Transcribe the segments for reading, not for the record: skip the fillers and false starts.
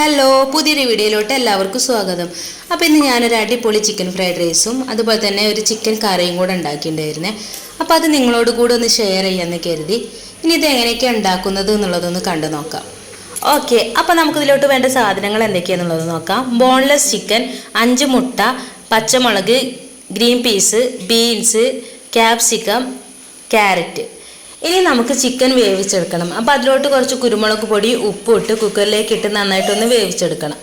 Hello, പുതിയൊരു വീഡിയോയിലോട്ട് എല്ലാവർക്കും സ്വാഗതം. അപ്പോൾ ഇന്ന് ഞാനൊരു അടിപൊളി ചിക്കൻ ഫ്രൈഡ് റൈസും അതുപോലെ തന്നെ ഒരു ചിക്കൻ കറിയും കൂടെ ഉണ്ടാക്കിയിട്ടുണ്ടായിരുന്നേ. അപ്പോൾ അത് നിങ്ങളോട് കൂടെ ഒന്ന് ഷെയർ ചെയ്യാമെന്ന് കരുതി. ഇനി ഇത് എങ്ങനെയൊക്കെയാണ് ഉണ്ടാക്കുന്നത് എന്നുള്ളതൊന്ന് കണ്ടു നോക്കാം. ഓക്കെ, അപ്പോൾ നമുക്കിതിലോട്ട് വേണ്ട സാധനങ്ങൾ എന്തൊക്കെയാണെന്നുള്ളത് നോക്കാം. ബോൺലെസ് ചിക്കൻ, 5 മുട്ട, പച്ചമുളക്, green peas, beans, capsicum, carrot. ഇനി നമുക്ക് ചിക്കൻ വേവിച്ചെടുക്കണം. അപ്പോൾ അതിലോട്ട് കുറച്ച് കുരുമുളക് പൊടി, ഉപ്പ് ഇട്ട് കുക്കറിലേക്ക് ഇട്ട് നന്നായിട്ടൊന്ന് വേവിച്ചെടുക്കണം.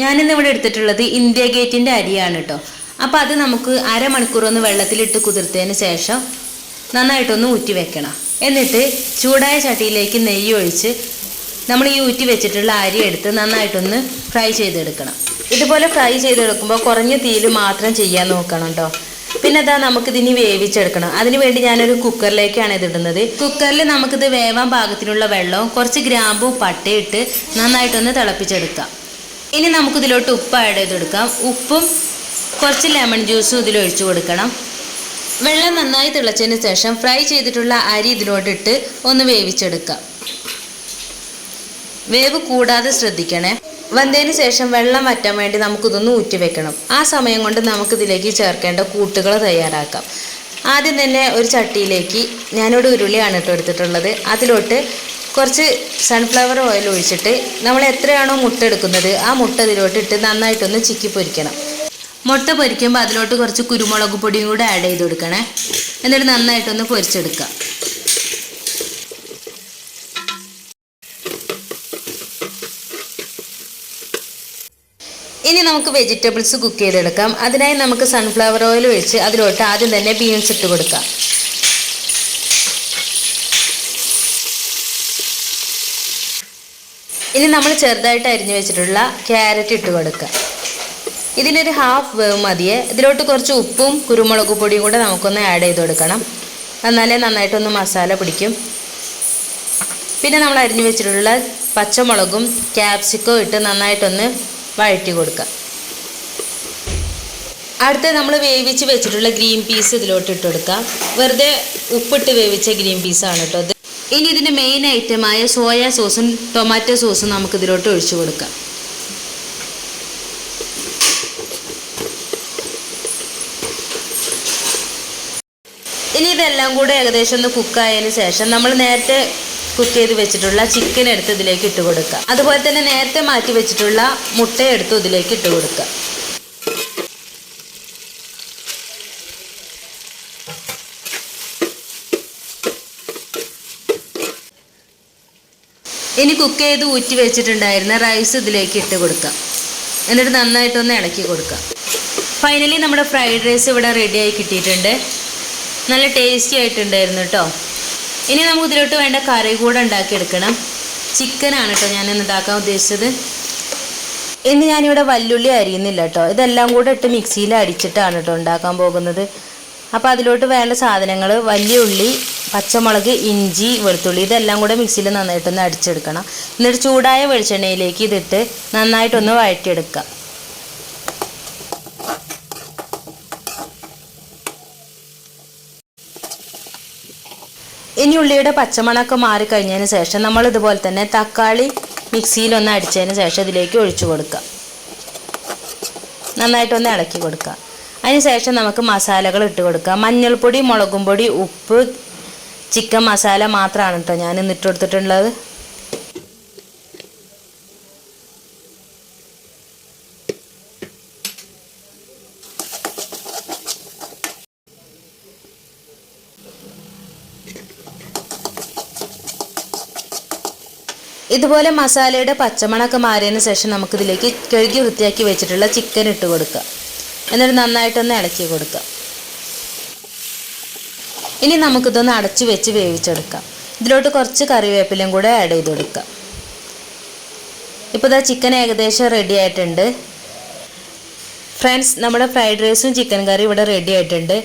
ഞാനിന്ന് ഇവിടെ എടുത്തിട്ടുള്ളത് ഇന്ത്യ ഗേറ്റിൻ്റെ അരിയാണ് കേട്ടോ. അപ്പോൾ അത് നമുക്ക് അരമണിക്കൂറൊന്ന് വെള്ളത്തിലിട്ട് കുതിർത്തതിന് ശേഷം നന്നായിട്ടൊന്ന് ഊറ്റി വെക്കണം. എന്നിട്ട് ചൂടായ ചട്ടിയിലേക്ക് നെയ്യ് ഒഴിച്ച് നമ്മൾ ഈ ഊറ്റി വെച്ചിട്ടുള്ള അരി എടുത്ത് നന്നായിട്ടൊന്ന് ഫ്രൈ ചെയ്തെടുക്കണം. ഇതുപോലെ ഫ്രൈ ചെയ്തെടുക്കുമ്പോൾ കുറഞ്ഞ തീയിൽ മാത്രം ചെയ്യാൻ നോക്കണം കേട്ടോ. പിന്നെ അതാ നമുക്കിതിനി വേവിച്ചെടുക്കണം. അതിന് വേണ്ടി ഞാനൊരു കുക്കറിലേക്കാണ് ഇതിടുന്നത്. കുക്കറിൽ നമുക്കിത് വേവാൻ പാകത്തിനുള്ള വെള്ളവും കുറച്ച് ഗ്രാമ്പും പട്ടയും ഇട്ട് നന്നായിട്ടൊന്ന് തിളപ്പിച്ചെടുക്കാം. ഇനി നമുക്കിതിലോട്ട് ഉപ്പ് ആഡ് ചെയ്തെടുക്കാം. ഉപ്പും കുറച്ച് ലെമൺ ജ്യൂസും ഇതിലൊഴിച്ചു കൊടുക്കണം. വെള്ളം നന്നായി തിളച്ചതിന് ശേഷം ഫ്രൈ ചെയ്തിട്ടുള്ള അരി ഇതിലോട്ടിട്ട് ഒന്ന് വേവിച്ചെടുക്കാം. വേവ് കൂടാതെ ശ്രദ്ധിക്കണേ. വെന്തതിന് ശേഷം വെള്ളം വറ്റാൻ വേണ്ടി നമുക്കിതൊന്ന് ഊറ്റി വെക്കണം. ആ സമയം കൊണ്ട് നമുക്കിതിലേക്ക് ചേർക്കേണ്ട കൂട്ടുകൾ തയ്യാറാക്കാം. ആദ്യം തന്നെ ഒരു ചട്ടിയിലേക്ക് ഞാനിവിടെ ഉരുളിയാണ് കേട്ടോ എടുത്തിട്ടുള്ളത്. അതിലോട്ട് കുറച്ച് സൺഫ്ലവർ ഓയിൽ ഒഴിച്ചിട്ട് നമ്മൾ എത്രയാണോ മുട്ട എടുക്കുന്നത് ആ മുട്ട ഇതിലോട്ട് ഇട്ട് നന്നായിട്ടൊന്ന് ചിക്കി പൊരിക്കണം. മുട്ട പൊരിക്കുമ്പോൾ അതിലോട്ട് കുറച്ച് കുരുമുളക് പൊടിയും കൂടെ ആഡ് ചെയ്ത് കൊടുക്കണേ. എന്നിട്ട് നന്നായിട്ടൊന്ന് പൊരിച്ചെടുക്കാം. ഇനി നമുക്ക് വെജിറ്റബിൾസ് കുക്ക് ചെയ്തെടുക്കാം. അതിനായി നമുക്ക് സൺഫ്ലവർ ഓയിൽ ഒഴിച്ച് അതിലോട്ട് ആദ്യം തന്നെ ബീൻസ് ഇട്ട് കൊടുക്കാം. ഇനി നമ്മൾ ചെറുതായിട്ട് അരിഞ്ഞു വെച്ചിട്ടുള്ള ക്യാരറ്റ് ഇട്ട് കൊടുക്കാം. ഇതിനൊരു ഹാഫ് വേവ് മതിയെ. ഇതിലോട്ട് കുറച്ച് ഉപ്പും കുരുമുളക് പൊടിയും കൂടെ നമുക്കൊന്ന് ആഡ് ചെയ്ത് കൊടുക്കണം. എന്നാലേ നന്നായിട്ടൊന്ന് മസാല പിടിക്കും. പിന്നെ നമ്മൾ അരിഞ്ഞു വെച്ചിട്ടുള്ള പച്ചമുളകും ക്യാപ്സിക്കവും ഇട്ട് നന്നായിട്ടൊന്ന് വഴറ്റി കൊടുക്കുക. അടുത്ത് നമ്മൾ വേവിച്ച് വെച്ചിട്ടുള്ള ഗ്രീൻ പീസ് ഇതിലോട്ട് ഇട്ട് കൊടുക്കാം. വെറുതെ ഉപ്പിട്ട് വേവിച്ച ഗ്രീൻ പീസാണ് കേട്ടോ ഇത്. ഇനി ഇതിൻ്റെ മെയിൻ ഐറ്റമായ സോയാ സോസും ടൊമാറ്റോ സോസും നമുക്ക് ഇതിലോട്ട് ഒഴിച്ചു കൊടുക്കാം. ഇനി ഇതെല്ലാം കൂടെ ഏകദേശം ഒന്ന് കുക്കായതിന് ശേഷം നമ്മൾ നേരത്തെ കുക്ക് ചെയ്ത് വെച്ചിട്ടുള്ള ചിക്കൻ എടുത്ത് ഇതിലേക്ക് ഇട്ട് കൊടുക്കുക. അതുപോലെ തന്നെ നേരത്തെ മാറ്റി വെച്ചിട്ടുള്ള മുട്ട എടുത്ത് ഇതിലേക്ക് ഇട്ട് കൊടുക്കുക. ഇനി കുക്ക് ചെയ്ത് ഊറ്റി വെച്ചിട്ടുണ്ടായിരുന്ന റൈസ് ഇതിലേക്ക് ഇട്ട് കൊടുക്കാം. എന്നിട്ട് നന്നായിട്ടൊന്ന് ഇളക്കി കൊടുക്കാം. ഫൈനലി നമ്മുടെ ഫ്രൈഡ് റൈസ് ഇവിടെ റെഡിയായി കിട്ടിയിട്ടുണ്ട്. നല്ല ടേസ്റ്റി ആയിട്ടുണ്ടായിരുന്നു കേട്ടോ. ഇനി നമുക്ക് ഇതിലോട്ട് വേണ്ട കറി കൂടെ ഉണ്ടാക്കിയെടുക്കണം. ചിക്കനാണ് കേട്ടോ ഞാൻ ഉണ്ടാക്കാൻ ഉദ്ദേശിച്ചത്. ഇനി ഞാനിവിടെ വല്യുള്ളി അരിയുന്നില്ല കേട്ടോ. ഇതെല്ലാം കൂടെ ഇട്ട് മിക്സിയിൽ അടിച്ചിട്ടാണ് കേട്ടോ ഉണ്ടാക്കാൻ പോകുന്നത്. അപ്പോൾ അതിലോട്ട് വേണ്ട സാധനങ്ങൾ വലിയ ഉള്ളി, പച്ചമുളക്, ഇഞ്ചി, വെളുത്തുള്ളി ഇതെല്ലാം കൂടെ മിക്സിയിൽ നന്നായിട്ടൊന്ന് അടിച്ചെടുക്കണം. എന്നിട്ട് ചൂടായ വെളിച്ചെണ്ണയിലേക്ക് ഇതിട്ട് നന്നായിട്ടൊന്ന് വഴറ്റിയെടുക്കാം. ഇനി ഉള്ളിയുടെ പച്ചമണമൊക്കെ മാറിക്കഴിഞ്ഞതിന് ശേഷം നമ്മൾ ഇതുപോലെ തന്നെ തക്കാളി മിക്സിയിലൊന്ന് അടിച്ചതിന് ശേഷം ഇതിലേക്ക് ഒഴിച്ചു കൊടുക്കുക. നന്നായിട്ടൊന്ന് ഇളക്കി കൊടുക്കുക. അതിന് ശേഷം നമുക്ക് മസാലകൾ ഇട്ട് കൊടുക്കുക. മഞ്ഞൾപ്പൊടി, മുളകും പൊടി, ഉപ്പ്, ചിക്കൻ മസാല മാത്രമാണ് കേട്ടോ ഞാൻ ഇന്ന് ഇട്ട് കൊടുത്തിട്ടുള്ളത്. ഇതുപോലെ മസാലയുടെ പച്ചമണമൊക്കെ മാറിയതിന് ശേഷം നമുക്കിതിലേക്ക് കഴുകി വൃത്തിയാക്കി വെച്ചിട്ടുള്ള ചിക്കൻ ഇട്ട് കൊടുക്കുക. എന്നിട്ട് നന്നായിട്ടൊന്ന് ഇളക്കി കൊടുക്കുക. ഇനി നമുക്കിതൊന്ന് അടച്ചു വെച്ച് വേവിച്ചെടുക്കാം. ഇതിലോട്ട് കുറച്ച് കറിവേപ്പിലയും കൂടെ ആഡ് ചെയ്ത് കൊടുക്കാം. ഇപ്പോൾ ഇതാ ചിക്കൻ ഏകദേശം റെഡി ആയിട്ടുണ്ട്. ഫ്രണ്ട്സ്, നമ്മുടെ ഫ്രൈഡ് റൈസും ചിക്കൻ കറി ഇവിടെ റെഡി ആയിട്ടുണ്ട്.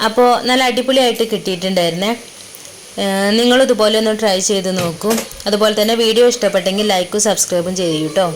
അപ്പോൾ നല്ല അടിപൊളിയായിട്ട് കിട്ടിയിട്ടുണ്ടായിരുന്നേ. നിങ്ങളിതുപോലെ ഒന്ന് ട്രൈ ചെയ്ത് നോക്കൂ. അതുപോലെ തന്നെ വീഡിയോ ഇഷ്ടപ്പെട്ടെങ്കിൽ ലൈക്കും സബ്സ്ക്രൈബും ചെയ്യൂ കേട്ടോ.